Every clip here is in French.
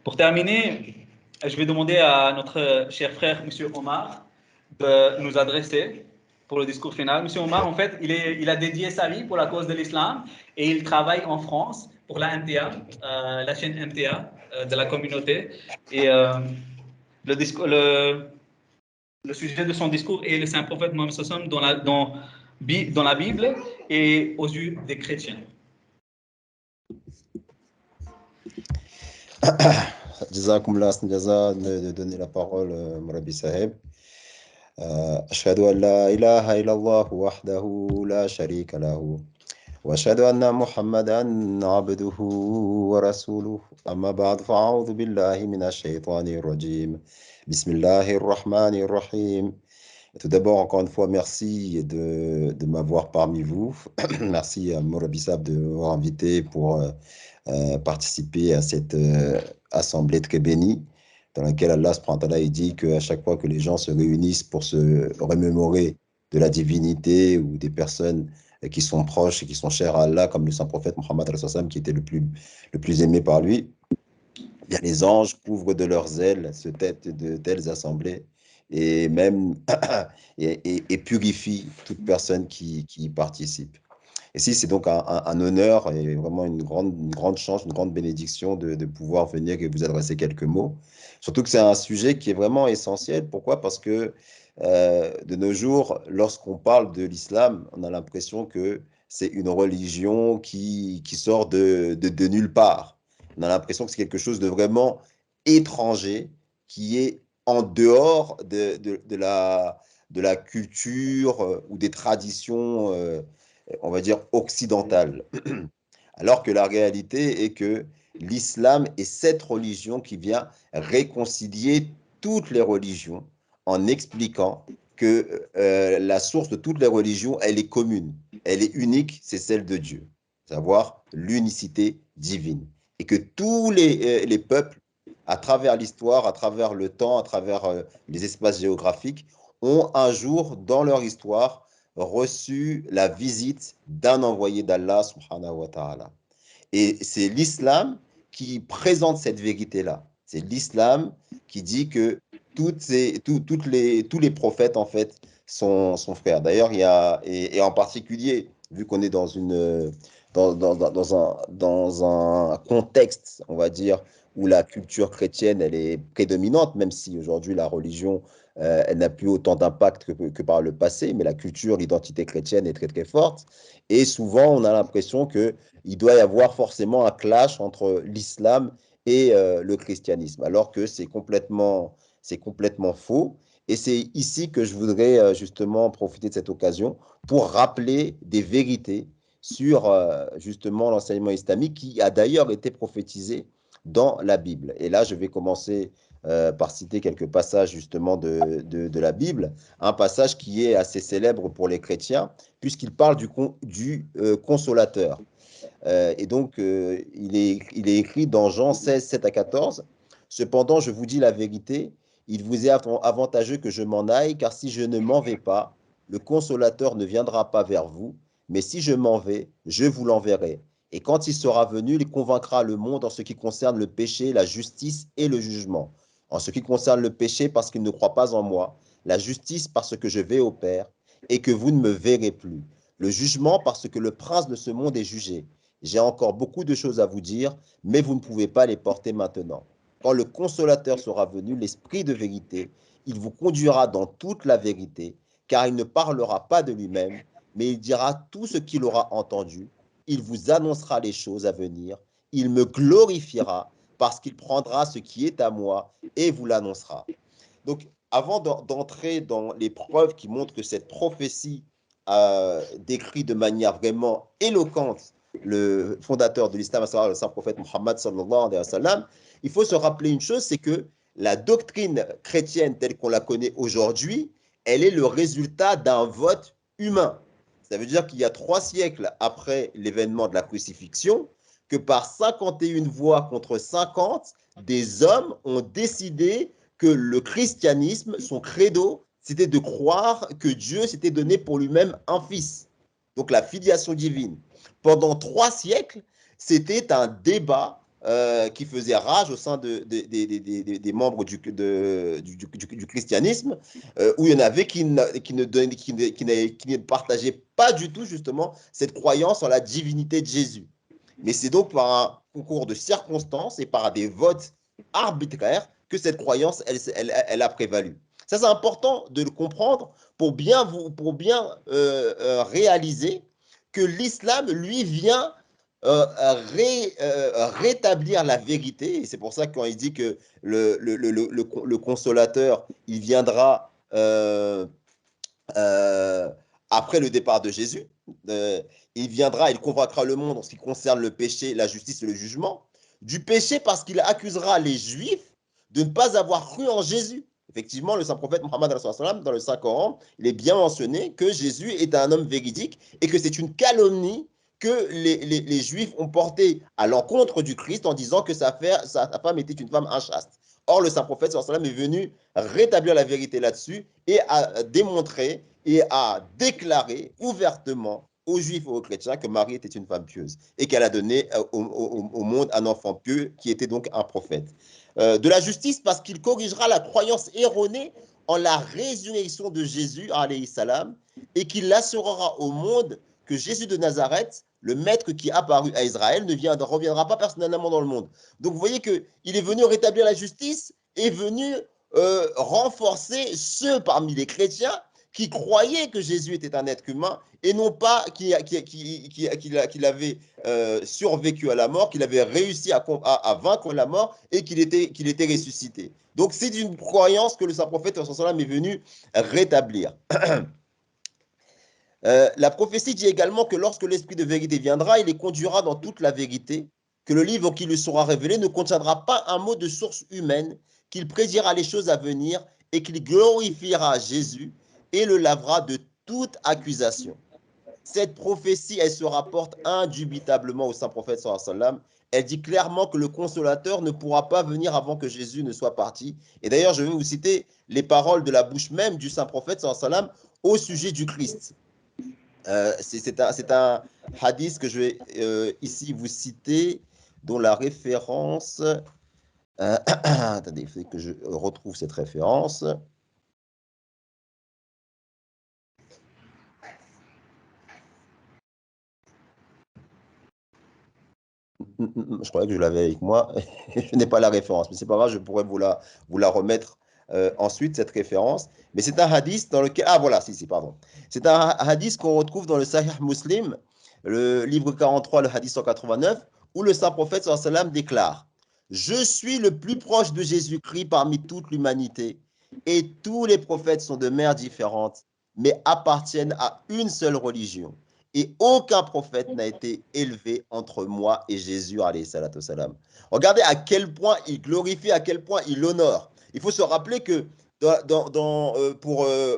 Pour terminer, je vais demander à notre cher frère, M. Omar, de nous adresser pour le discours final. M. Omar, en fait, il a dédié sa vie pour la cause de l'islam et il travaille en France pour la MTA, la chaîne MTA de la communauté. Et le, discours, le sujet de son discours est le Saint prophète Mohammed sallam dans la Bible et aux yeux des chrétiens. جزاكم الله أحسن جزاء de donner la parole Mourabi Saheb. أشهد أن لا إله إلا الله وحده لا شريك له وأشهد أن محمدا عبده ورسوله أما بعد فأعوذ بالله من الشيطان الرجيم بسم الله الرحمن الرحيم. Tout d'abord, encore une fois, merci de m'avoir parmi vous. Merci à Mourabi Saheb de m'avoir invité pour participer à cette assemblée très bénie dans laquelle Allah subhanahu wa ta'ala dit qu'à chaque fois que les gens se réunissent pour se remémorer de la divinité ou des personnes qui sont proches et qui sont chères à Allah, comme le saint prophète Mohammed qui était le plus aimé par lui, bien, les anges couvrent de leurs ailes ce tête de telles assemblées et même et purifient toute personne qui y participe. Et si c'est donc un honneur et vraiment une grande chance, une grande bénédiction de pouvoir venir et vous adresser quelques mots. Surtout que c'est un sujet qui est vraiment essentiel. Pourquoi? Parce que de nos jours, lorsqu'on parle de l'islam, on a l'impression que c'est une religion qui sort de nulle part. On a l'impression que c'est quelque chose de vraiment étranger, qui est en dehors de la culture ou des traditions on va dire, occidentale. Alors que la réalité est que l'islam est cette religion qui vient réconcilier toutes les religions en expliquant que la source de toutes les religions, elle est commune, elle est unique, c'est celle de Dieu, savoir l'unicité divine. Et que tous les peuples, à travers l'histoire, à travers le temps, à travers les espaces géographiques, ont un jour dans leur histoire reçu la visite d'un envoyé d'Allah subhanahu wa ta'ala. Et c'est l'islam qui présente cette vérité-là. C'est l'islam qui dit que tous les prophètes, en fait, sont frères. D'ailleurs, il y a, et en particulier, vu qu'on est dans un contexte, on va dire, où la culture chrétienne, elle est prédominante, même si aujourd'hui la religion, elle n'a plus autant d'impact que par le passé, mais la culture, l'identité chrétienne est très très forte. Et souvent, on a l'impression qu'il doit y avoir forcément un clash entre l'islam et le christianisme, alors que c'est complètement faux. Et c'est ici que je voudrais justement profiter de cette occasion pour rappeler des vérités sur justement l'enseignement islamique qui a d'ailleurs été prophétisé dans la Bible. Et là, je vais commencer par citer quelques passages justement de la Bible, un passage qui est assez célèbre pour les chrétiens, puisqu'il parle du consolateur. Et donc, il est écrit dans Jean 16, 7 à 14, « Cependant, je vous dis la vérité, il vous est avantageux que je m'en aille, car si je ne m'en vais pas, le consolateur ne viendra pas vers vous, mais si je m'en vais, je vous l'enverrai. Et quand il sera venu, il convaincra le monde en ce qui concerne le péché, la justice et le jugement. En ce qui concerne le péché, parce qu'il ne croit pas en moi, la justice, parce que je vais au Père, et que vous ne me verrez plus. Le jugement, parce que le prince de ce monde est jugé. J'ai encore beaucoup de choses à vous dire, mais vous ne pouvez pas les porter maintenant. Quand le consolateur sera venu, l'esprit de vérité, il vous conduira dans toute la vérité, car il ne parlera pas de lui-même, mais il dira tout ce qu'il aura entendu. Il vous annoncera les choses à venir. Il me glorifiera parce qu'il prendra ce qui est à moi et vous l'annoncera. Donc, avant d'entrer dans les preuves qui montrent que cette prophétie décrit de manière vraiment éloquente le fondateur de l'islam, à savoir le saint prophète Mohammed sallallahu alayhi wa sallam, il faut se rappeler une chose, c'est que la doctrine chrétienne telle qu'on la connaît aujourd'hui, elle est le résultat d'un vote humain. Ça veut dire qu'il y a 3 siècles après l'événement de la crucifixion, que par 51 voix contre 50, des hommes ont décidé que le christianisme, son credo, c'était de croire que Dieu s'était donné pour lui-même un fils. Donc la filiation divine. Pendant 3 siècles, c'était un débat qui faisait rage au sein des membres du christianisme, où il y en avait qui ne partageaient pas du tout justement cette croyance en la divinité de Jésus. Mais c'est donc par un concours de circonstances et par des votes arbitraires que cette croyance, elle a prévalu. Ça, c'est important de le comprendre pour bien réaliser que l'islam, lui, vient rétablir la vérité. Et c'est pour ça que quand il dit que le consolateur, il viendra après le départ de Jésus, il viendra, il convaincra le monde en ce qui concerne le péché, la justice et le jugement. Du péché parce qu'il accusera les Juifs de ne pas avoir cru en Jésus. Effectivement, le saint prophète Mohammed dans le Saint-Coran, il est bien mentionné que Jésus est un homme véridique et que c'est une calomnie que les Juifs ont portée à l'encontre du Christ en disant que sa femme était une femme inchaste. Or, le saint prophète est venu rétablir la vérité là-dessus et a démontré et a déclaré ouvertement aux Juifs et aux chrétiens que Marie était une femme pieuse et qu'elle a donné au monde un enfant pieux qui était donc un prophète. De la justice parce qu'il corrigera la croyance erronée en la résurrection de Jésus, alayhi salam, et qu'il assurera au monde que Jésus de Nazareth, le maître qui est apparu à Israël, ne reviendra pas personnellement dans le monde. Donc vous voyez qu'il est venu rétablir la justice et venu renforcer ceux parmi les chrétiens qui croyaient que Jésus était un être humain et non pas qu'il avait survécu à la mort, qu'il avait réussi à vaincre la mort et qu'il était ressuscité. Donc c'est une croyance que le saint prophète est venu rétablir. La prophétie dit également que lorsque l'esprit de vérité viendra, il les conduira dans toute la vérité, que le livre qui lui sera révélé ne contiendra pas un mot de source humaine, qu'il prédira les choses à venir et qu'il glorifiera Jésus et le lavera de toute accusation. Cette prophétie, elle se rapporte indubitablement au saint prophète sallallahu alayhi wa sallam. Elle dit clairement que le consolateur ne pourra pas venir avant que Jésus ne soit parti. Et d'ailleurs, je vais vous citer les paroles de la bouche même du saint prophète sallallahu alayhi wa sallam au sujet du Christ. C'est un hadith que je vais ici vous citer, dont la référence... attendez, il faut que je retrouve cette référence. Je croyais que je l'avais avec moi. Je n'ai pas la référence, mais c'est pas grave, je pourrais vous la remettre ensuite, cette référence. Mais c'est un hadith dans lequel... Ah voilà, pardon. C'est un hadith qu'on retrouve dans le Sahih Muslim, le livre 43, le hadith 189, où le saint prophète sallallahu alayhi wa sallam déclare: je suis le plus proche de Jésus-Christ parmi toute l'humanité, et tous les prophètes sont de mères différentes, mais appartiennent à une seule religion. Et aucun prophète n'a été élevé entre moi et Jésus, alayhi salatu salam. Regardez à quel point il glorifie, à quel point il honore. Il faut se rappeler que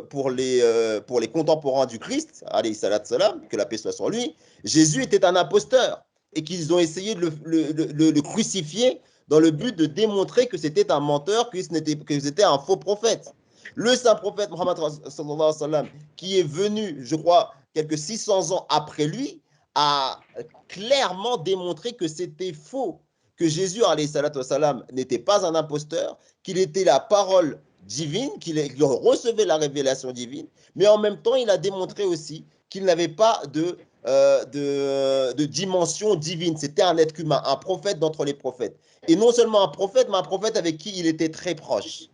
pour les contemporains du Christ, alayhi salatu salam, que la paix soit sur lui, Jésus était un imposteur et qu'ils ont essayé de le crucifier dans le but de démontrer que c'était un menteur, que c'était un faux prophète. Le saint prophète Mohammed sallallahu alayhi wa sallam, qui est venu, je crois, quelques 600 ans après lui, a clairement démontré que c'était faux, que Jésus alayhi salatu wa salam n'était pas un imposteur, qu'il était la parole divine, qu'il recevait la révélation divine, mais en même temps, il a démontré aussi qu'il n'avait pas de dimension divine. C'était un être humain, un prophète d'entre les prophètes. Et non seulement un prophète, mais un prophète avec qui il était très proche.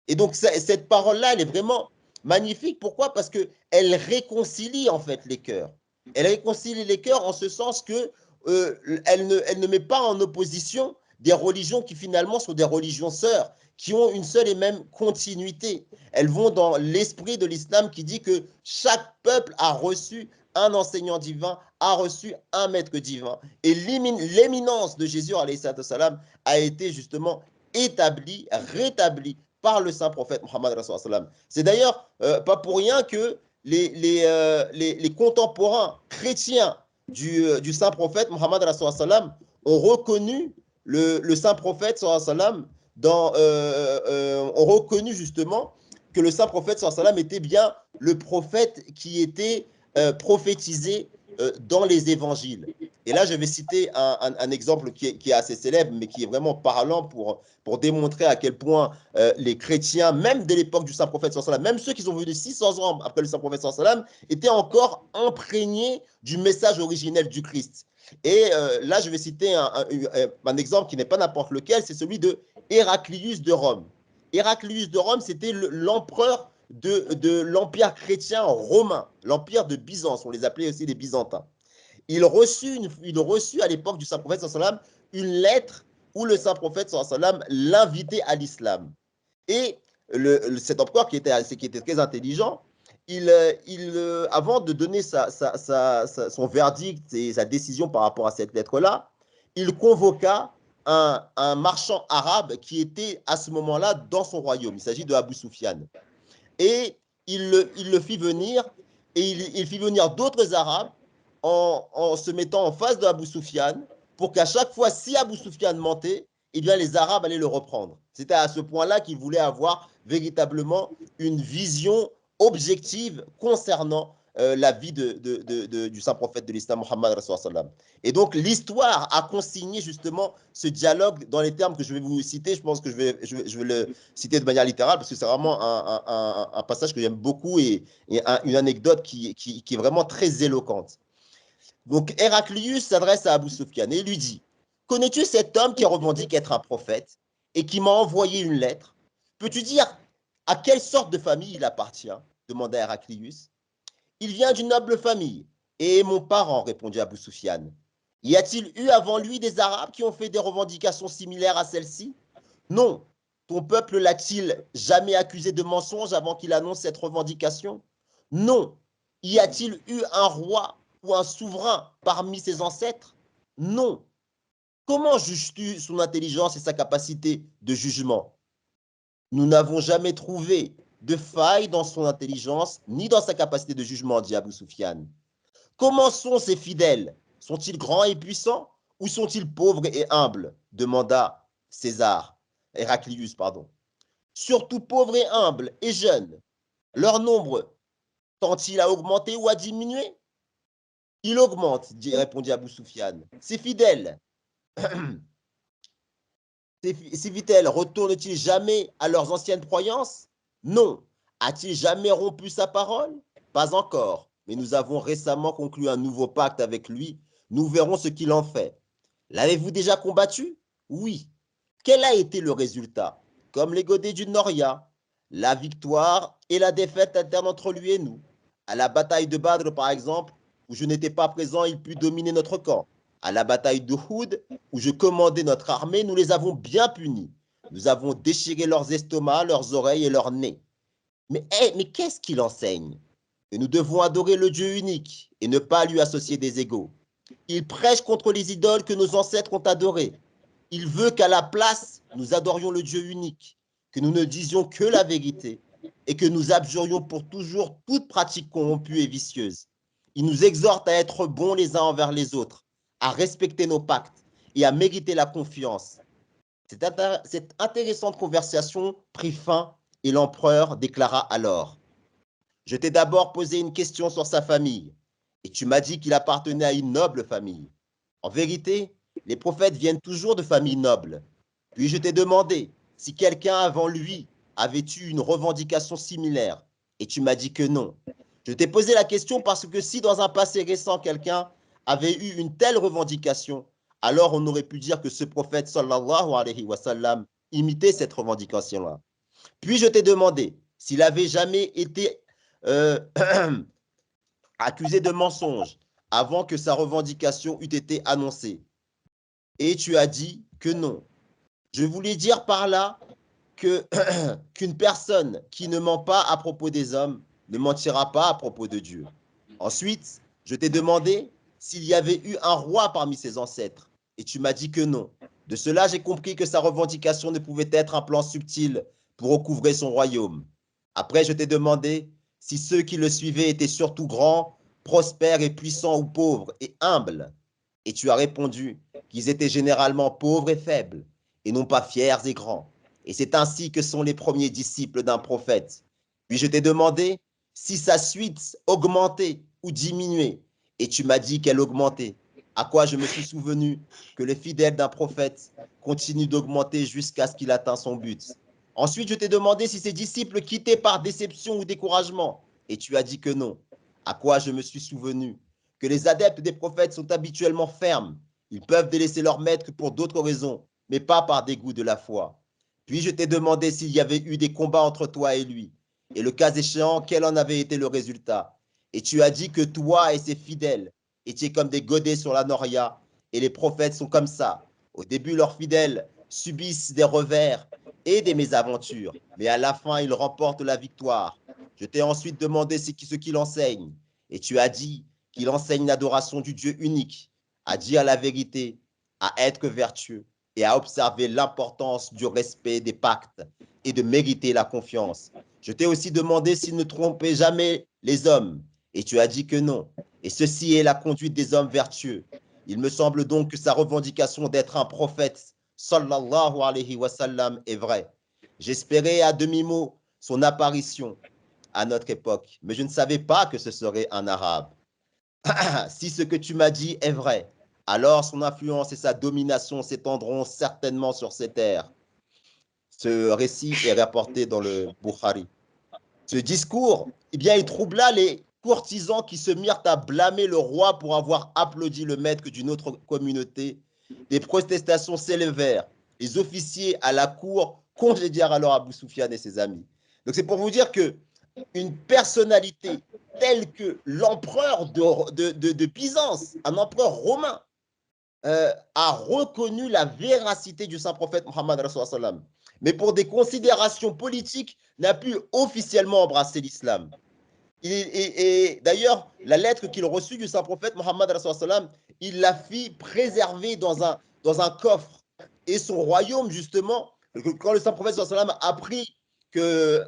Et donc, cette parole-là, elle est vraiment magnifique. Pourquoi? Parce qu'elle réconcilie en fait les cœurs. Elle réconcilie les cœurs en ce sens que elle ne met pas en opposition des religions qui finalement sont des religions sœurs, qui ont une seule et même continuité. Elles vont dans l'esprit de l'islam qui dit que chaque peuple a reçu un enseignant divin, a reçu un maître divin. Et l'éminence de Jésus, alayhi salam, a été justement établie, rétablie par le saint prophète Mohammed. C'est d'ailleurs pas pour rien que les contemporains chrétiens du saint prophète Mohammed ont reconnu le saint prophète ont reconnu justement que le saint prophète était bien le prophète qui était prophétisé dans les évangiles. Et là, je vais citer un exemple qui est assez célèbre, mais qui est vraiment parlant pour démontrer à quel point les chrétiens, même dès l'époque du Saint-Prophète, même ceux qui sont venus 600 ans après le Saint-Prophète, étaient encore imprégnés du message originel du Christ. Et là, je vais citer un exemple qui n'est pas n'importe lequel, c'est celui de Héraclius de Rome. Héraclius de Rome, c'était l'empereur de l'empire chrétien romain, l'empire de Byzance, on les appelait aussi les Byzantins. Il reçut à l'époque du Saint-Prophète une lettre où le Saint-Prophète l'invitait à l'islam. Et cet empereur qui était très intelligent, avant de donner son verdict et sa décision par rapport à cette lettre-là, il convoqua un marchand arabe qui était à ce moment-là dans son royaume. Il s'agit de Abu Sufyan. Et il le fit venir, et il fit venir d'autres Arabes en se mettant en face de Abu Sufyan pour qu'à chaque fois, si Abu Sufyan mentait, eh bien, les Arabes allaient le reprendre. C'était à ce point-là qu'il voulait avoir véritablement une vision objective concernant la vie du saint prophète de l'islam, Muhammad Rasulullah. Et donc, l'histoire a consigné justement ce dialogue dans les termes que je vais vous citer. Je pense que je vais le citer de manière littérale parce que c'est vraiment un passage que j'aime beaucoup et une anecdote qui est vraiment très éloquente. Donc, Héraclius s'adresse à Abu Sufyan et lui dit: connais-tu cet homme qui revendique être un prophète et qui m'a envoyé une lettre? Peux-tu dire à quelle sorte de famille il appartient? Demanda Héraclius. Il vient d'une noble famille et est mon parent, répondit Abu Sufyan. Y a-t-il eu avant lui des Arabes qui ont fait des revendications similaires à celle-ci? Non. Ton peuple l'a-t-il jamais accusé de mensonge avant qu'il annonce cette revendication? Non. Y a-t-il eu un roi ou un souverain parmi ses ancêtres? Non. Comment juges-tu son intelligence et sa capacité de jugement? Nous n'avons jamais trouvé de faille dans son intelligence ni dans sa capacité de jugement, dit Abu Sufyan. Comment sont ses fidèles? Sont-ils grands et puissants ou sont-ils pauvres et humbles? Demanda Héraclius, pardon. Surtout pauvres et humbles et jeunes. Leur nombre tend-il à augmenter ou à diminuer? Il augmente, répondit Abu Sufyan. Ses fidèles, retournent-ils jamais à leurs anciennes croyances? Non. A-t-il jamais rompu sa parole? Pas encore. Mais nous avons récemment conclu un nouveau pacte avec lui. Nous verrons ce qu'il en fait. L'avez-vous déjà combattu? Oui. Quel a été le résultat? Comme les godets du Noria, la victoire et la défaite alternent entre lui et nous. À la bataille de Badr, par exemple, où je n'étais pas présent, il put dominer notre camp. À la bataille de Houd, où je commandais notre armée, nous les avons bien punis. Nous avons déchiré leurs estomacs, leurs oreilles et leurs nez. Mais qu'est-ce qu'il enseigne? Que nous devons adorer le Dieu unique et ne pas lui associer des égaux. Il prêche contre les idoles que nos ancêtres ont adorées. Il veut qu'à la place, nous adorions le Dieu unique, que nous ne disions que la vérité et que nous abjurions pour toujours toute pratique corrompue et vicieuse. Il nous exhorte à être bons les uns envers les autres, à respecter nos pactes et à mériter la confiance. Cette intéressante conversation prit fin et l'empereur déclara alors: je t'ai d'abord posé une question sur sa famille et tu m'as dit qu'il appartenait à une noble famille. En vérité, les prophètes viennent toujours de familles nobles. Puis je t'ai demandé si quelqu'un avant lui avait eu une revendication similaire et tu m'as dit que non. Je t'ai posé la question parce que si dans un passé récent quelqu'un avait eu une telle revendication, alors on aurait pu dire que ce prophète sallallahu alayhi wa sallam imitait cette revendication-là. Puis je t'ai demandé s'il avait jamais été accusé de mensonge avant que sa revendication eût été annoncée. Et tu as dit que non. Je voulais dire par là qu'une personne qui ne ment pas à propos des hommes ne mentira pas à propos de Dieu. Ensuite, je t'ai demandé s'il y avait eu un roi parmi ses ancêtres, et tu m'as dit que non. De cela, j'ai compris que sa revendication ne pouvait être un plan subtil pour recouvrer son royaume. Après, je t'ai demandé si ceux qui le suivaient étaient surtout grands, prospères et puissants ou pauvres et humbles. Et tu as répondu qu'ils étaient généralement pauvres et faibles, et non pas fiers et grands. Et c'est ainsi que sont les premiers disciples d'un prophète. Puis je t'ai demandé si sa suite augmentait ou diminuait, et tu m'as dit qu'elle augmentait. À quoi je me suis souvenu que les fidèles d'un prophète continuent d'augmenter jusqu'à ce qu'il atteigne son but. Ensuite, je t'ai demandé si ses disciples quittaient par déception ou découragement, et tu as dit que non. À quoi je me suis souvenu que les adeptes des prophètes sont habituellement fermes. Ils peuvent délaisser leur maître pour d'autres raisons, mais pas par dégoût de la foi. Puis je t'ai demandé s'il y avait eu des combats entre toi et lui, et le cas échéant, quel en avait été le résultat. Et tu as dit que toi et ses fidèles étiez comme des godets sur la noria, et les prophètes sont comme ça. Au début, leurs fidèles subissent des revers et des mésaventures, mais à la fin, ils remportent la victoire. Je t'ai ensuite demandé ce qu'il enseigne, et tu as dit qu'il enseigne l'adoration du Dieu unique, à dire la vérité, à être vertueux et à observer l'importance du respect des pactes et de mériter la confiance. Je t'ai aussi demandé s'il ne trompait jamais les hommes, et tu as dit que non. Et ceci est la conduite des hommes vertueux. Il me semble donc que sa revendication d'être un prophète, sallallahu alayhi wa sallam, est vraie. J'espérais à demi-mot son apparition à notre époque, mais je ne savais pas que ce serait un arabe. Si ce que tu m'as dit est vrai, alors son influence et sa domination s'étendront certainement sur ces terres. Ce récit est rapporté dans le Bukhari. Ce discours, eh bien, il troubla les courtisans qui se mirent à blâmer le roi pour avoir applaudi le maître d'une autre communauté. Des protestations s'élevèrent. Les officiers à la cour congédièrent alors Abou Soufiane et ses amis. Donc c'est pour vous dire que une personnalité telle que l'empereur de Byzance, un empereur romain, a reconnu la véracité du saint prophète Mohammed Rasulullah, mais pour des considérations politiques, n'a pu officiellement embrasser l'islam. Et d'ailleurs, la lettre qu'il reçut du saint prophète Mohammed Rasulullah, il la fit préserver dans un coffre. Et son royaume, justement, quand le saint prophète Rasulullah a appris que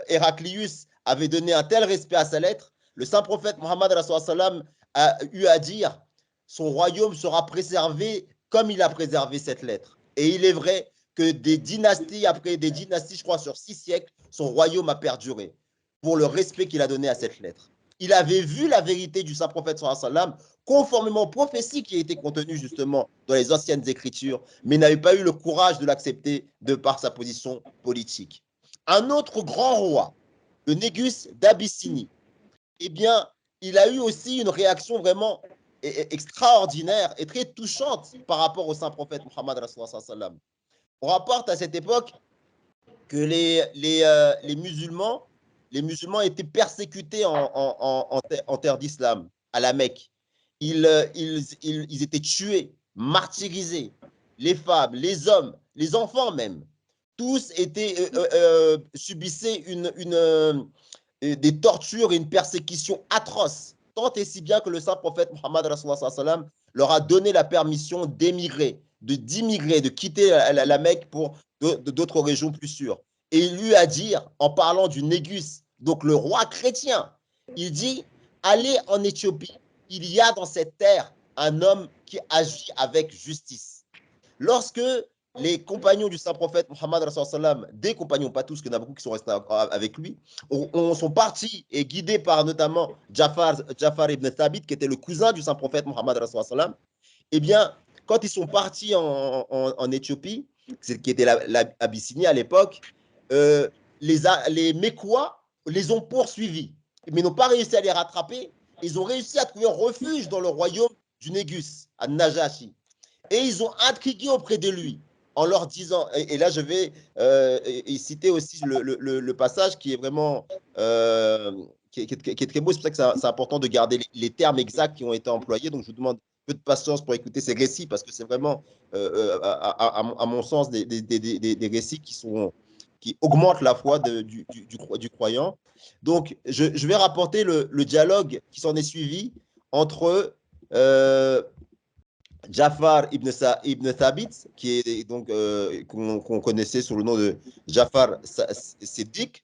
Héraclius avait donné un tel respect à sa lettre, le saint prophète Mohammed Rasulullah a eu à dire: son royaume sera préservé comme il a préservé cette lettre. Et il est vrai que des dynasties, après des dynasties, je crois, sur 6 siècles, son royaume a perduré pour le respect qu'il a donné à cette lettre. Il avait vu la vérité du saint prophète sallam, conformément aux prophéties qui étaient contenues justement dans les anciennes écritures, mais n'avait pas eu le courage de l'accepter de par sa position politique. Un autre grand roi, le Négus d'Abyssinie, eh bien, il a eu aussi une réaction vraiment extraordinaire et très touchante par rapport au saint prophète Mohammed sallam. On rapporte à cette époque que les musulmans étaient persécutés en terre d'islam, à la Mecque. Ils étaient tués, martyrisés, les femmes, les hommes, les enfants même. Tous subissaient des tortures et une persécution atroce, tant et si bien que le saint prophète Mohammed leur a donné la permission d'émigrer, de quitter la Mecque pour d'autres régions plus sûres. Et il lui a dit, en parlant du Négus, donc le roi chrétien, il dit: allez en Éthiopie, il y a dans cette terre un homme qui agit avec justice. Lorsque les compagnons du saint prophète Mohammed, des compagnons, pas tous, qu'il y en a beaucoup qui sont restés avec lui, sont partis et guidés par notamment Jafar ibn Thabit, qui était le cousin du saint prophète Mohammed, eh bien, quand ils sont partis en Éthiopie, qui était l'Abyssinie à l'époque, les Mécois les ont poursuivis, mais n'ont pas réussi à les rattraper. Ils ont réussi à trouver refuge dans le royaume du Négus, à Najashi. Et ils ont intrigué auprès de lui en leur disant, et là je vais citer aussi le passage qui est vraiment qui est très beau, c'est pour ça que c'est important de garder les termes exacts qui ont été employés, donc je vous demande peu de patience pour écouter ces récits, parce que c'est vraiment, à mon sens, des récits qui augmentent la foi du croyant. Donc, je vais rapporter le dialogue qui s'en est suivi entre Jafar ibn Thabit, qui est donc qu'on connaissait sous le nom de Jafar Siddiq,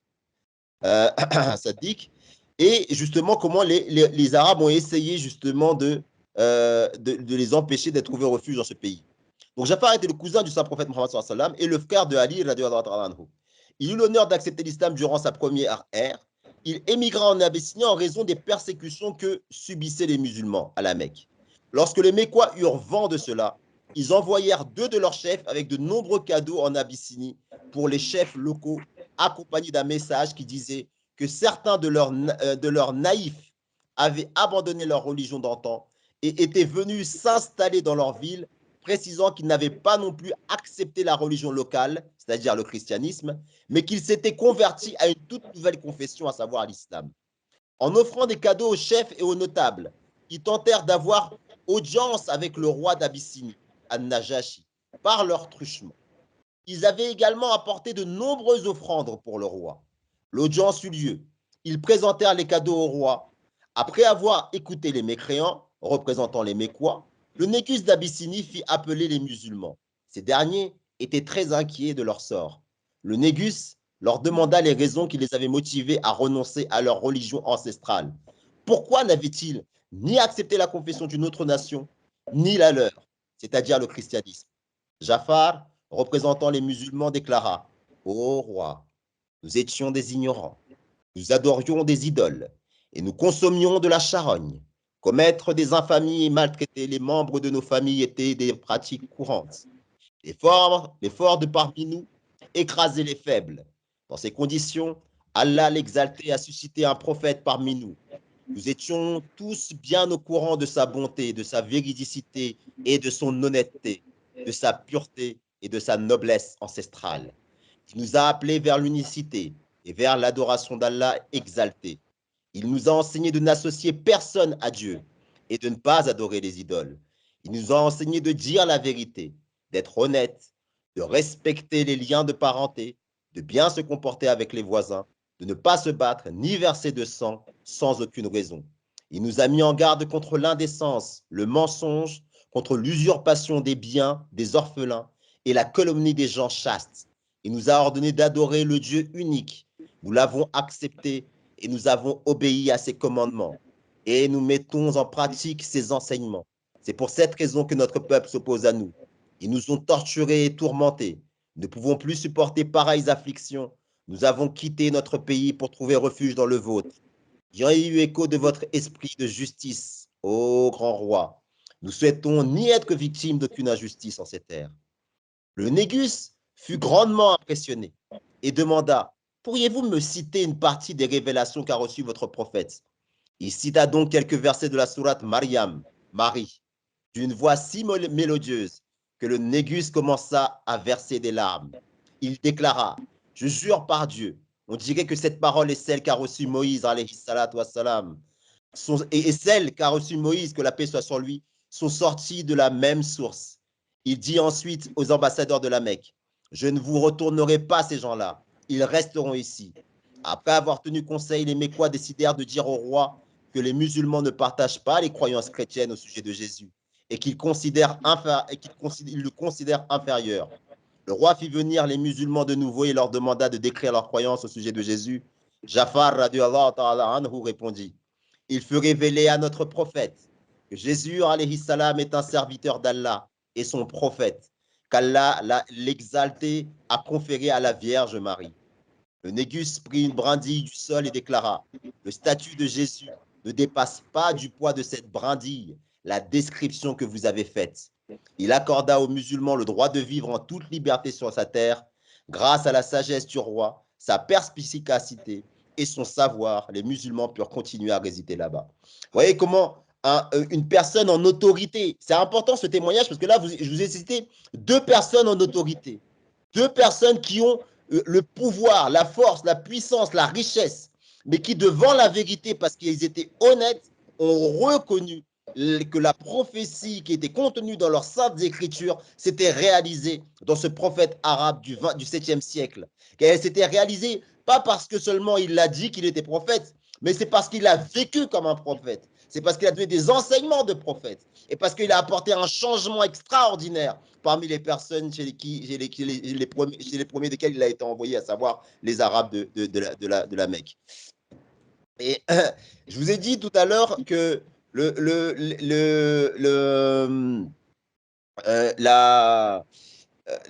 Sadiq, et justement comment les Arabes ont essayé justement de les empêcher d'être trouver refuge dans ce pays. Donc Jafar était le cousin du saint prophète Mohammed sallam et le frère de Ali radhiyallahu anhu. Il eut l'honneur d'accepter l'islam durant sa première ère. Il émigra en Abyssinie en raison des persécutions que subissaient les musulmans à la Mecque. Lorsque les Mécois eurent vent de cela, ils envoyèrent 2 de leurs chefs avec de nombreux cadeaux en Abyssinie pour les chefs locaux, accompagnés d'un message qui disait que certains de leurs naïfs avaient abandonné leur religion d'antan et étaient venus s'installer dans leur ville, précisant qu'ils n'avaient pas non plus accepté la religion locale, c'est-à-dire le christianisme, mais qu'ils s'étaient convertis à une toute nouvelle confession, à savoir l'islam. En offrant des cadeaux aux chefs et aux notables, ils tentèrent d'avoir audience avec le roi d'Abyssinie, An-Najashi, par leur truchement. Ils avaient également apporté de nombreuses offrandes pour le roi. L'audience eut lieu. Ils présentèrent les cadeaux au roi. Après avoir écouté les mécréants, représentant les Mécois, le Négus d'Abyssinie fit appeler les musulmans. Ces derniers étaient très inquiets de leur sort. Le Négus leur demanda les raisons qui les avaient motivés à renoncer à leur religion ancestrale. Pourquoi n'avaient-ils ni accepté la confession d'une autre nation, ni la leur, c'est-à-dire le christianisme? Jafar, représentant les musulmans, déclara: Ô roi, nous étions des ignorants, nous adorions des idoles et nous consommions de la charogne. Commettre des infamies et maltraiter les membres de nos familles étaient des pratiques courantes. Les forts de parmi nous écrasaient les faibles. Dans ces conditions, Allah l'exalté a suscité un prophète parmi nous. Nous étions tous bien au courant de sa bonté, de sa véridicité et de son honnêteté, de sa pureté et de sa noblesse ancestrale. Il nous a appelés vers l'unicité et vers l'adoration d'Allah exalté. Il nous a enseigné de n'associer personne à Dieu et de ne pas adorer les idoles. Il nous a enseigné de dire la vérité, d'être honnête, de respecter les liens de parenté, de bien se comporter avec les voisins, de ne pas se battre ni verser de sang sans aucune raison. Il nous a mis en garde contre l'indécence, le mensonge, contre l'usurpation des biens des orphelins et la calomnie des gens chastes. Il nous a ordonné d'adorer le Dieu unique. Nous l'avons accepté et nous avons obéi à ses commandements. Et nous mettons en pratique ses enseignements. C'est pour cette raison que notre peuple s'oppose à nous. Ils nous ont torturés et tourmentés. Nous ne pouvons plus supporter pareilles afflictions. Nous avons quitté notre pays pour trouver refuge dans le vôtre. Ayant eu écho de votre esprit de justice, ô grand roi, nous souhaitons ni être victimes d'aucune injustice en ces terres. Le Négus fut grandement impressionné et demanda: Pourriez-vous me citer une partie des révélations qu'a reçues votre prophète? Il cita donc quelques versets de la sourate Mariam, Marie, d'une voix si mélodieuse que le Négus commença à verser des larmes. Il déclara: Je jure par Dieu, on dirait que cette parole est celle qu'a reçue Moïse, alayhi salatu wassalam, et celle qu'a reçue Moïse, que la paix soit sur lui, sont sorties de la même source. Il dit ensuite aux ambassadeurs de la Mecque: Je ne vous retournerai pas ces gens-là, ils resteront ici. Après avoir tenu conseil, les Mécois décidèrent de dire au roi que les musulmans ne partagent pas les croyances chrétiennes au sujet de Jésus et qu'ils le considèrent inférieur. Le roi fit venir les musulmans de nouveau et leur demanda de décrire leurs croyances au sujet de Jésus. Jafar radiallahu ta'ala anhu répondit: Il fut révélé à notre prophète que Jésus alayhi salam est un serviteur d'Allah et son prophète, qu'Allah l'exalté a conféré à la Vierge Marie. Le Négus prit une brindille du sol et déclara: Le statut de Jésus ne dépasse pas du poids de cette brindille la description que vous avez faite. Il accorda aux musulmans le droit de vivre en toute liberté sur sa terre. Grâce à la sagesse du roi, sa perspicacité et son savoir, les musulmans purent continuer à résider là-bas. Vous voyez comment une personne en autorité, c'est important ce témoignage parce que là, je vous ai cité 2 personnes en autorité, 2 personnes qui ont le pouvoir, la force, la puissance, la richesse, mais qui, devant la vérité, parce qu'ils étaient honnêtes, ont reconnu que la prophétie qui était contenue dans leurs saintes écritures s'était réalisée dans ce prophète arabe du 7e siècle. Elle s'était réalisée pas parce que seulement il a dit qu'il était prophète, mais c'est parce qu'il a vécu comme un prophète. C'est parce qu'il a donné des enseignements de prophète et parce qu'il a apporté un changement extraordinaire parmi les personnes chez les premiers desquels il a été envoyé, à savoir les Arabes de la Mecque. Et je vous ai dit tout à l'heure que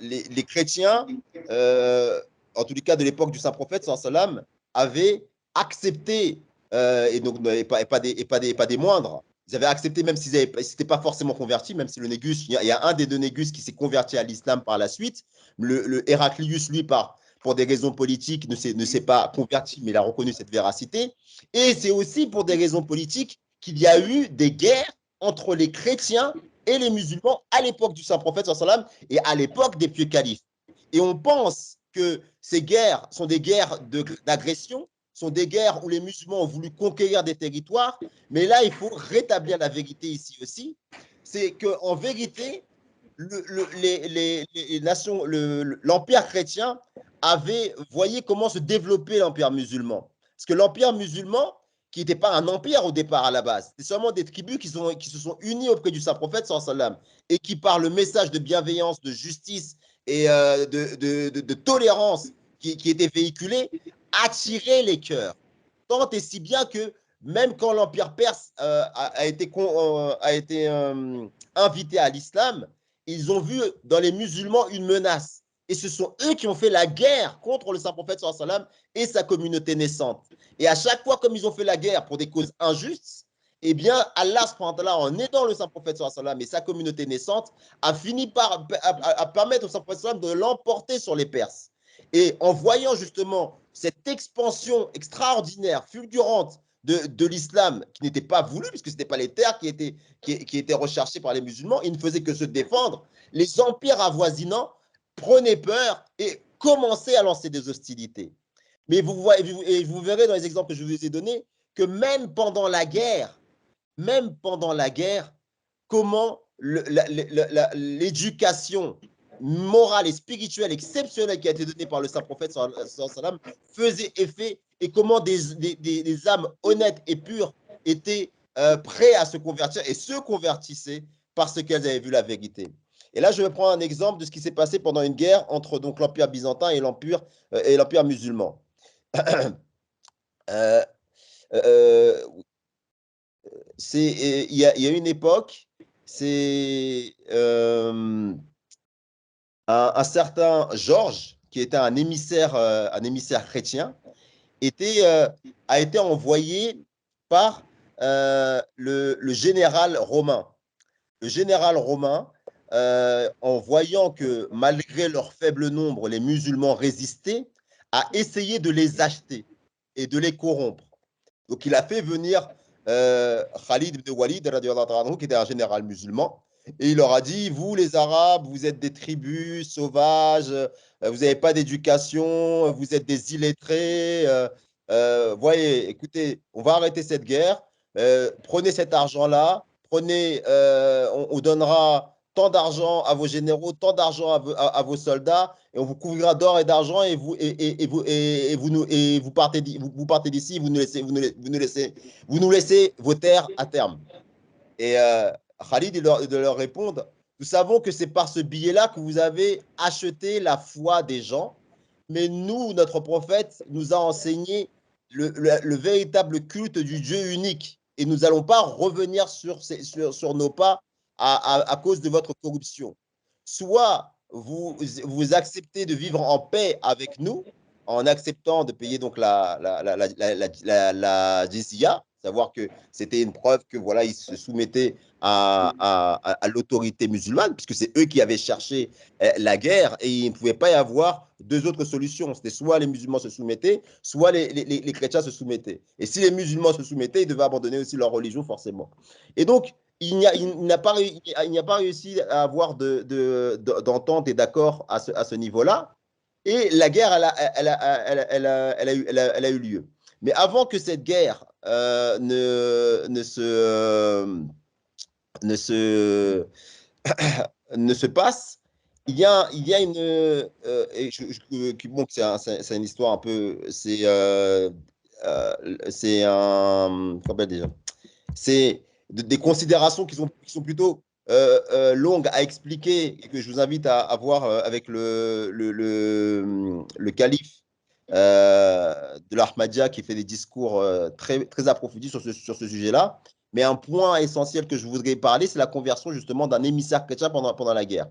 les chrétiens, en tous les cas de l'époque du Saint-Prophète, sallam, avaient accepté, et donc pas des moindres, Ils avaient accepté, même s'ils n'étaient pas forcément convertis, même si le Négus, il y a un des deux Négus qui s'est converti à l'islam par la suite. Le Héraclius, lui, pour des raisons politiques, ne s'est pas converti, mais il a reconnu cette véracité. Et c'est aussi pour des raisons politiques qu'il y a eu des guerres entre les chrétiens et les musulmans à l'époque du Saint-Prophète et à l'époque des pieux califes. Et on pense que ces guerres sont des guerres d'agression, sont des guerres où les musulmans ont voulu conquérir des territoires, mais là, il faut rétablir la vérité ici aussi. C'est qu'en vérité, les nations, l'empire chrétien voyez comment se développer l'empire musulman. Parce que l'empire musulman, qui n'était pas un empire au départ à la base, c'est seulement des tribus qui se sont unies auprès du Saint-Prophète, et qui, par le message de bienveillance, de justice et de tolérance qui était véhiculé, attiraient les cœurs. Tant et si bien que même quand l'Empire perse a été invité à l'islam, ils ont vu dans les musulmans une menace. Et ce sont eux qui ont fait la guerre contre le Saint-Prophète et sa communauté naissante. Et à chaque fois, comme ils ont fait la guerre pour des causes injustes, eh bien, Allah, en aidant le Saint-Prophète et sa communauté naissante, a fini par permettre au Saint-Prophète de l'emporter sur les Perses. Et en voyant justement cette expansion extraordinaire, fulgurante de l'islam, qui n'était pas voulu, puisque ce n'étaient pas les terres qui étaient recherchées par les musulmans, ils ne faisaient que se défendre, les empires avoisinants prenaient peur et commençaient à lancer des hostilités. Mais vous verrez dans les exemples que je vous ai donnés que même pendant la guerre, comment l'éducation morale et spirituelle exceptionnelle qui a été donnée par le Saint-Prophète faisait effet et comment des âmes honnêtes et pures étaient prêts à se convertir et se convertissaient parce qu'elles avaient vu la vérité. Et là, je vais prendre un exemple de ce qui s'est passé pendant une guerre entre l'Empire byzantin et l'Empire musulman. euh, euh, il y a une époque, c'est un certain Georges, qui était un émissaire chrétien, a été envoyé par le général romain. Le général romain, en voyant que malgré leur faible nombre, les musulmans résistaient, a essayé de les acheter et de les corrompre. Donc, il a fait venir Khalid ibn Walid, qui était un général musulman, et il leur a dit, vous les Arabes, vous êtes des tribus sauvages, vous n'avez pas d'éducation, vous êtes des illettrés. Voyez, écoutez, on va arrêter cette guerre, prenez cet argent-là, on donnera tant d'argent à vos généraux, tant d'argent à vos soldats, et on vous couvrira d'or et d'argent, et vous partez d'ici, vous nous laissez vos terres à terme. Et Khalid de leur répondre, nous savons que c'est par ce billet-là que vous avez acheté la foi des gens, mais nous, notre prophète, nous a enseigné le véritable culte du Dieu unique. Et nous n'allons pas revenir sur nos pas à cause de votre corruption. Soit vous acceptez de vivre en paix avec nous, en acceptant de payer donc la jizya, savoir que c'était une preuve que voilà, ils se soumettaient à l'autorité musulmane, puisque c'est eux qui avaient cherché la guerre et il ne pouvait pas y avoir deux autres solutions. C'était soit les musulmans se soumettaient, soit les chrétiens se soumettaient. Et si les musulmans se soumettaient, ils devaient abandonner aussi leur religion forcément. Et donc, il n'a pas réussi à avoir d'entente et d'accord à ce niveau-là. Et la guerre, elle a eu lieu. Mais avant que cette guerre ne se passe, il y a une. Bon, c'est une histoire un peu. C'est un. Comment déjà? C'est des considérations qui sont plutôt longues à expliquer et que je vous invite à voir avec le calife de l'Ahmadiyya qui fait des discours très, très approfondis sur ce sujet-là. Mais un point essentiel que je voudrais parler, c'est la conversion justement d'un émissaire chrétien pendant la guerre.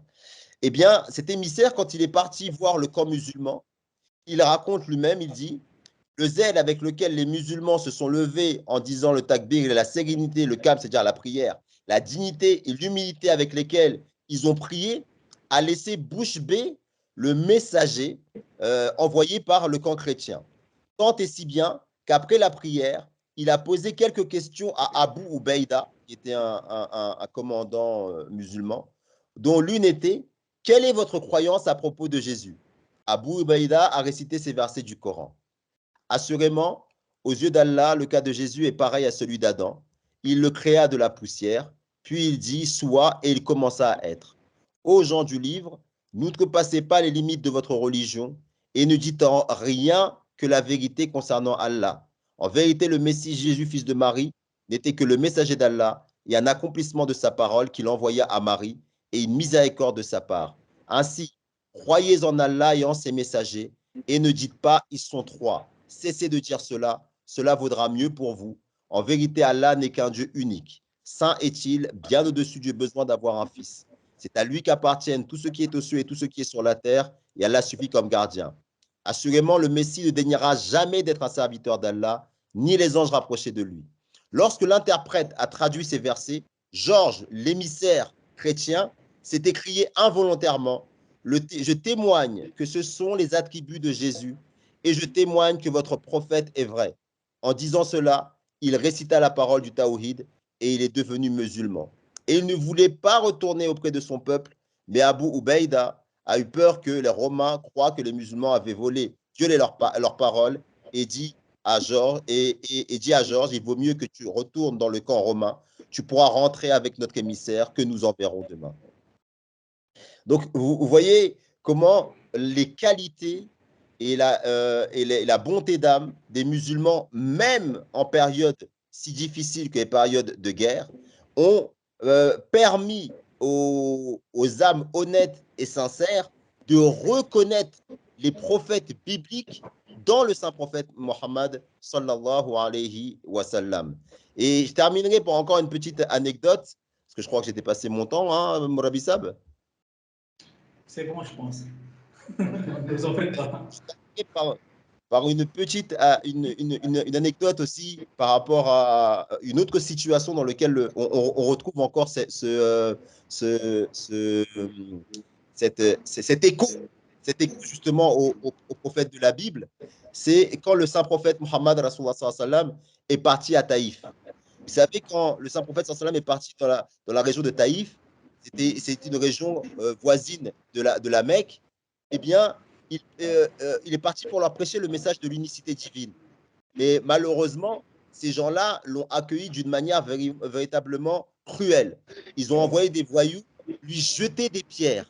Eh bien, cet émissaire, quand il est parti voir le camp musulman, il raconte lui-même, il dit le zèle avec lequel les musulmans se sont levés en disant le takbir, la sérénité, le calme, c'est-à-dire la prière, la dignité et l'humilité avec lesquelles ils ont prié, a laissé bouche bée le messager envoyé par le camp chrétien. Tant et si bien qu'après la prière, il a posé quelques questions à Abu Ubaïda, qui était un commandant musulman, dont l'une était: quelle est votre croyance à propos de Jésus? Abu Ubaïda a récité ces versets du Coran. Assurément, aux yeux d'Allah, le cas de Jésus est pareil à celui d'Adam. Il le créa de la poussière, puis il dit sois, et il commença à être. Ô gens du livre, n'outrepassez pas les limites de votre religion et ne dites en rien que la vérité concernant Allah. En vérité, le Messie Jésus, fils de Marie, n'était que le messager d'Allah et un accomplissement de sa parole qu'il envoya à Marie et une miséricorde de sa part. Ainsi, croyez en Allah et en ses messagers et ne dites pas ils sont trois. Cessez de dire cela, cela vaudra mieux pour vous. En vérité, Allah n'est qu'un Dieu unique. Saint est-il, bien au-dessus du besoin d'avoir un fils. C'est à lui qu'appartiennent tout ce qui est aux cieux et tout ce qui est sur la terre, et Allah suffit comme gardien. Assurément, le Messie ne daignera jamais d'être un serviteur d'Allah, ni les anges rapprochés de lui. Lorsque l'interprète a traduit ces versets, Georges, l'émissaire chrétien, s'est écrié involontairement: je témoigne que ce sont les attributs de Jésus, et je témoigne que votre prophète est vrai. En disant cela, il récita la parole du Tawhid et il est devenu musulman. Et il ne voulait pas retourner auprès de son peuple, mais Abu Ubaïda a eu peur que les Romains croient que les musulmans avaient violé leur parole et dit à Georges, il vaut mieux que tu retournes dans le camp romain, tu pourras rentrer avec notre émissaire que nous enverrons demain. Donc, vous voyez comment les qualités et la bonté d'âme des musulmans, même en période si difficile que les périodes de guerre, ont permis aux âmes honnêtes et sincères de reconnaître les prophètes bibliques dans le saint prophète Mohammed sallallahu alayhi wa sallam. Et je terminerai par encore une petite anecdote, parce que je crois que j'ai dépassé mon temps, hein, Mourabissab. C'est bon, je pense. Ne vous en faites pas. Par une petite une anecdote aussi par rapport à une autre situation dans laquelle on retrouve encore cet écho justement au prophète de la Bible. C'est quand le saint prophète Mohammed est parti à Taïf. Vous savez, quand le saint prophète est parti dans la région de Taïf, c'était une région voisine de la Mecque, eh bien, il est parti pour leur prêcher le message de l'unicité divine. Mais malheureusement, ces gens-là l'ont accueilli d'une manière véritablement cruelle. Ils ont envoyé des voyous lui jeter des pierres.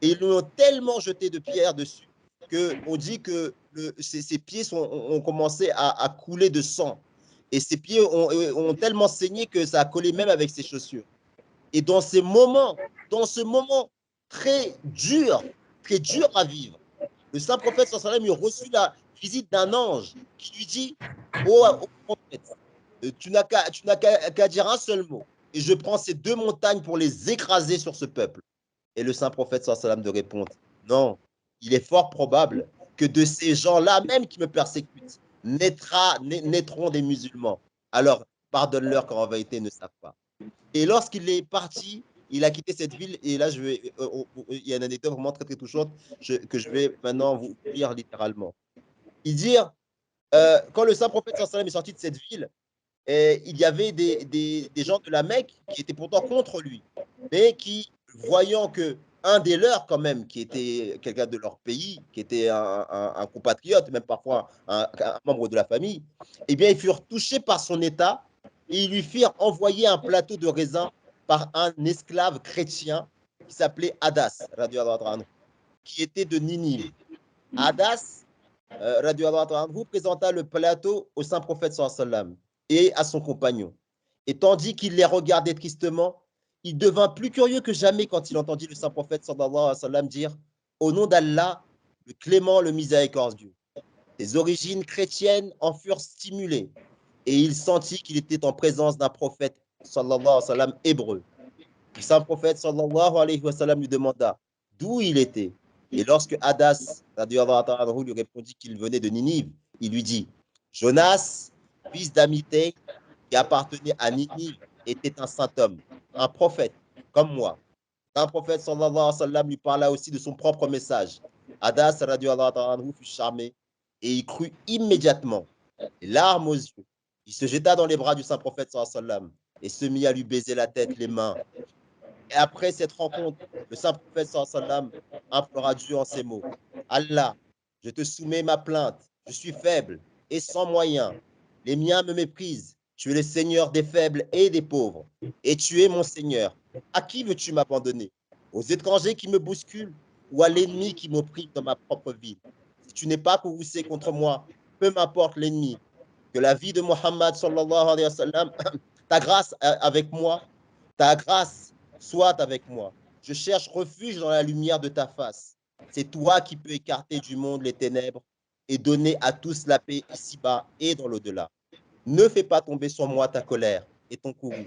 Et ils lui ont tellement jeté de pierres dessus qu'on dit que ses pieds ont commencé à couler de sang. Et ses pieds ont tellement saigné que ça a collé même avec ses chaussures. Et dans ce moment très dur à vivre, le saint prophète sallam reçut la visite d'un ange qui lui dit: oh prophète, tu n'as qu'à dire un seul mot, et je prends ces deux montagnes pour les écraser sur ce peuple. Et le saint prophète sallam de répondre: non, il est fort probable que de ces gens-là, même qui me persécutent, naîtront des musulmans. Alors, pardonne-leur car en vérité, ils ne savent pas. Et lorsqu'il est parti, il a quitté cette ville. Et là, il y a une anecdote vraiment très, très touchante que je vais maintenant vous lire littéralement. Il dit, quand le saint prophète sallam est sorti de cette ville, il y avait des gens de la Mecque qui étaient pourtant contre lui, mais qui, voyant que un des leurs, quand même, qui était quelqu'un de leur pays, qui était un compatriote, même parfois un membre de la famille, eh bien, ils furent touchés par son état et ils lui firent envoyer un plateau de raisin par un esclave chrétien qui s'appelait Hadas, qui était de Ninive. Hadas, vous présenta le plateau au saint prophète sallam et à son compagnon. Et tandis qu'il les regardait tristement, il devint plus curieux que jamais quand il entendit le saint prophète sallallahu alayhi wa sallam dire: au nom d'Allah, le clément, le miséricordieux. Ses origines chrétiennes en furent stimulées et il sentit qu'il était en présence d'un prophète sallallahu alayhi wa sallam hébreu. Le saint prophète sallallahu alayhi wa sallam lui demanda d'où il était. Et lorsque Hadas lui répondit qu'il venait de Ninive, Il lui dit, Jonas, fils d'Amitai, qui appartenait à Ninive, était un saint homme, un prophète, comme moi. Un prophète, sallallahu alayhi wa sallam, lui parla aussi de son propre message. Adas, radiallahu anhu, fut charmé et il crut immédiatement, les larmes aux yeux. Il se jeta dans les bras du saint prophète, sallallahu alayhi wa sallam, et se mit à lui baiser la tête, les mains. Et après cette rencontre, le saint prophète, sallallahu alayhi wa sallam, implora Dieu en ces mots. Allah, je te soumets ma plainte. Je suis faible et sans moyens. Les miens me méprisent. Tu es le Seigneur des faibles et des pauvres. Et tu es mon Seigneur. À qui veux-tu m'abandonner? Aux étrangers qui me bousculent ou à l'ennemi qui m'opprime dans ma propre ville? Si tu n'es pas courroucé contre moi, peu m'importe l'ennemi. Que la vie de Mohammed, sallallahu alayhi wa sallam, ta grâce avec moi, ta grâce soit avec moi. Je cherche refuge dans la lumière de ta face. C'est toi qui peux écarter du monde les ténèbres et donner à tous la paix ici-bas et dans l'au-delà. Ne fais pas tomber sur moi ta colère et ton courroux.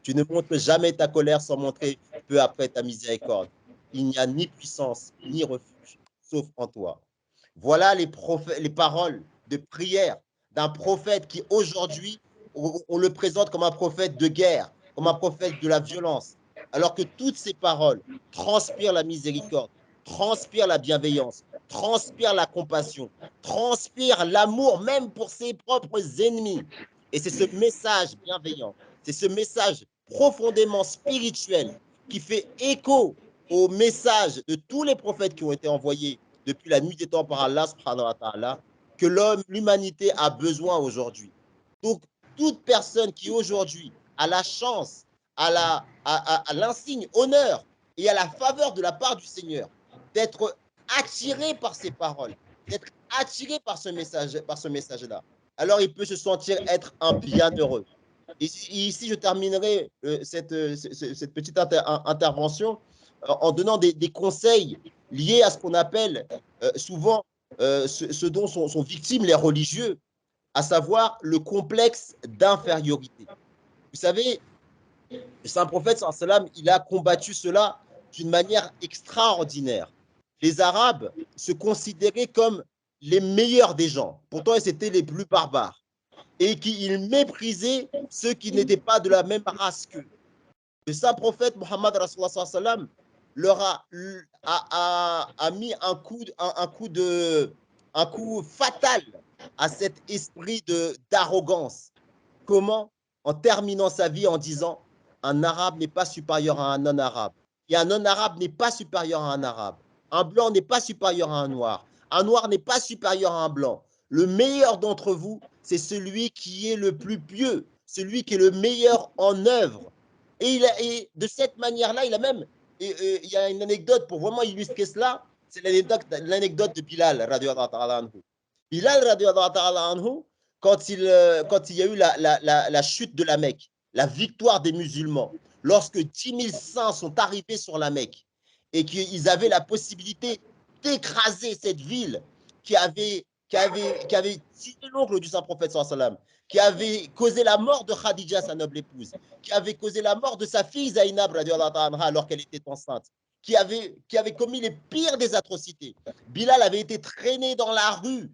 Tu ne montres jamais ta colère sans montrer peu après ta miséricorde. Il n'y a ni puissance ni refuge, sauf en toi. Voilà les paroles de prière d'un prophète qui aujourd'hui, on le présente comme un prophète de guerre, comme un prophète de la violence, alors que toutes ces paroles transpirent la miséricorde, transpirent la bienveillance, transpirent la compassion, transpirent l'amour même pour ses propres ennemis. Et c'est ce message bienveillant, c'est ce message profondément spirituel qui fait écho au message de tous les prophètes qui ont été envoyés depuis la nuit des temps par Allah subhanahu wa ta'ala, que l'humanité a besoin aujourd'hui. Donc, toute personne qui aujourd'hui a la chance, a l'insigne honneur et à la faveur de la part du Seigneur d'être attiré par ces paroles, d'être attiré par ce message-là, alors il peut se sentir être un bienheureux. Et ici, je terminerai cette petite intervention en donnant des conseils liés à ce qu'on appelle souvent ce dont sont victimes les religieux, à savoir le complexe d'infériorité. Vous savez, le saint prophète, sallam, il a combattu cela d'une manière extraordinaire. Les Arabes se considéraient comme les meilleurs des gens, pourtant ils étaient les plus barbares, et qu'ils méprisaient ceux qui n'étaient pas de la même race qu'eux. Le saint prophète Mohammed sallam leur a mis un coup fatal à cet esprit d'arrogance. Comment? En terminant sa vie en disant un arabe n'est pas supérieur à un non-arabe, et un non-arabe n'est pas supérieur à un arabe, un blanc n'est pas supérieur à un noir n'est pas supérieur à un blanc. Le meilleur d'entre vous, c'est celui qui est le plus pieux, celui qui est le meilleur en œuvre. Et de cette manière-là, il y a une anecdote pour vraiment illustrer cela, c'est l'anecdote de Bilal, radiallahu ta'ala anhu. Bilal, radiallahu ta'ala anhu, quand il y a eu la chute de la Mecque, la victoire des musulmans, lorsque 10 000 saints sont arrivés sur la Mecque et qu'ils avaient la possibilité d'écraser cette ville qui avait tué l'oncle du Saint-Prophète, qui avait causé la mort de Khadija, sa noble épouse, qui avait causé la mort de sa fille Zainab, alors qu'elle était enceinte, qui avait commis les pires des atrocités. Bilal avait été traîné dans la rue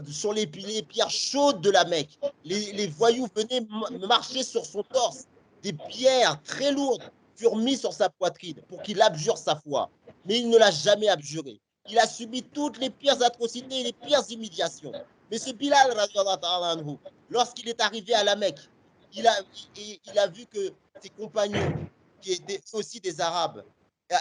sur les pierres chaudes de la Mecque. Les voyous venaient marcher sur son torse. Des pierres très lourdes furent mises sur sa poitrine pour qu'il abjure sa foi. Mais il ne l'a jamais abjuré. Il a subi toutes les pires atrocités et les pires humiliations. Mais ce Bilal, lorsqu'il est arrivé à la Mecque, il a vu que ses compagnons, qui étaient aussi des Arabes,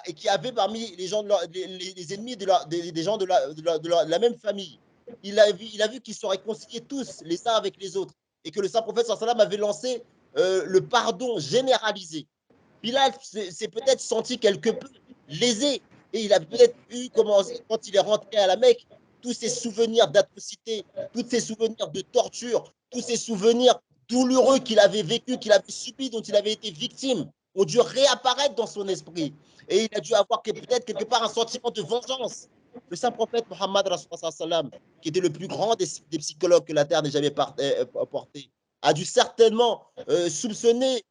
et qui avaient parmi les gens les ennemis des gens de la même famille, il a vu qu'ils se réconciliaient tous les uns avec les autres et que le saint prophète sallam avait lancé le pardon généralisé. Bilal s'est peut-être senti quelque peu lésé et il a peut-être eu, quand il est rentré à la Mecque, tous ces souvenirs d'atrocité, tous ces souvenirs de torture, tous ces souvenirs douloureux qu'il avait vécu, qu'il avait subi, dont il avait été victime, ont dû réapparaître dans son esprit. Et il a dû avoir peut-être quelque part un sentiment de vengeance. Le saint prophète Mohammed, qui était le plus grand des psychologues que la terre n'ait jamais porté, a dû certainement soupçonner,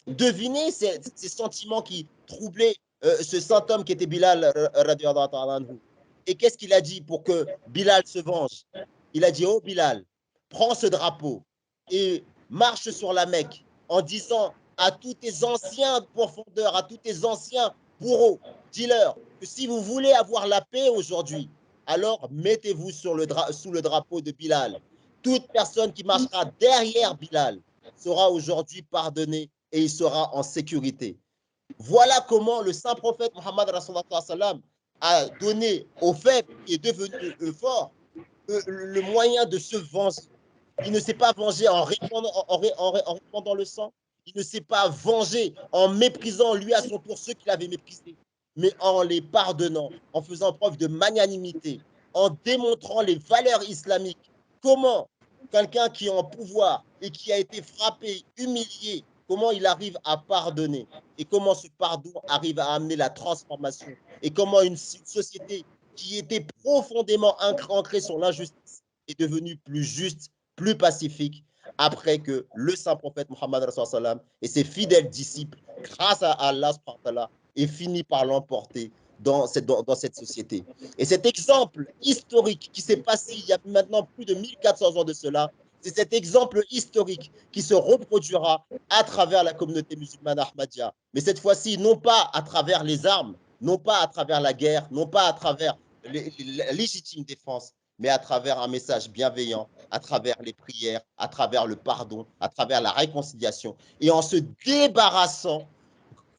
deviner ces sentiments qui troublaient ce saint homme qui était Bilal. Et qu'est-ce qu'il a dit pour que Bilal se venge? il a dit, oh Bilal, prends ce drapeau et marche sur la Mecque en disant à tous tes anciens profondeurs, à tous tes anciens bourreaux, dis-leur que si vous voulez avoir la paix aujourd'hui, alors mettez-vous sous le drapeau de Bilal. Toute personne qui marchera derrière Bilal sera aujourd'hui pardonnée et il sera en sécurité. Voilà comment le saint prophète Mohammed a donné au faible qui est devenu fort le moyen de se venger. Il ne s'est pas vengé en répandant le sang. Il ne s'est pas vengé en méprisant lui à son tour ceux qu'il avait méprisés, mais en les pardonnant, en faisant preuve de magnanimité, en démontrant les valeurs islamiques. Comment quelqu'un qui est en pouvoir et qui a été frappé, humilié, comment il arrive à pardonner et comment ce pardon arrive à amener la transformation et comment une société qui était profondément ancrée sur l'injustice est devenue plus juste, plus pacifique, après que le saint prophète Mohammed et ses fidèles disciples, grâce à Allah, aient fini par l'emporter dans cette société. Et cet exemple historique qui s'est passé il y a maintenant plus de 1400 ans de cela, c'est cet exemple historique qui se reproduira à travers la communauté musulmane Ahmadiyya. Mais cette fois-ci, non pas à travers les armes, non pas à travers la guerre, non pas à travers la légitime défense, mais à travers un message bienveillant, à travers les prières, à travers le pardon, à travers la réconciliation, et en se débarrassant,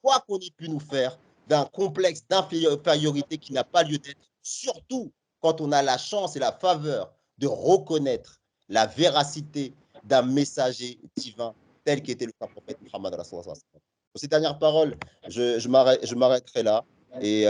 quoi qu'on ait pu nous faire, d'un complexe d'infériorité qui n'a pas lieu d'être, surtout quand on a la chance et la faveur de reconnaître la véracité d'un messager divin tel qu'était le saint prophète Muhammad. Pour ces dernières paroles, je m'arrêterai là. Et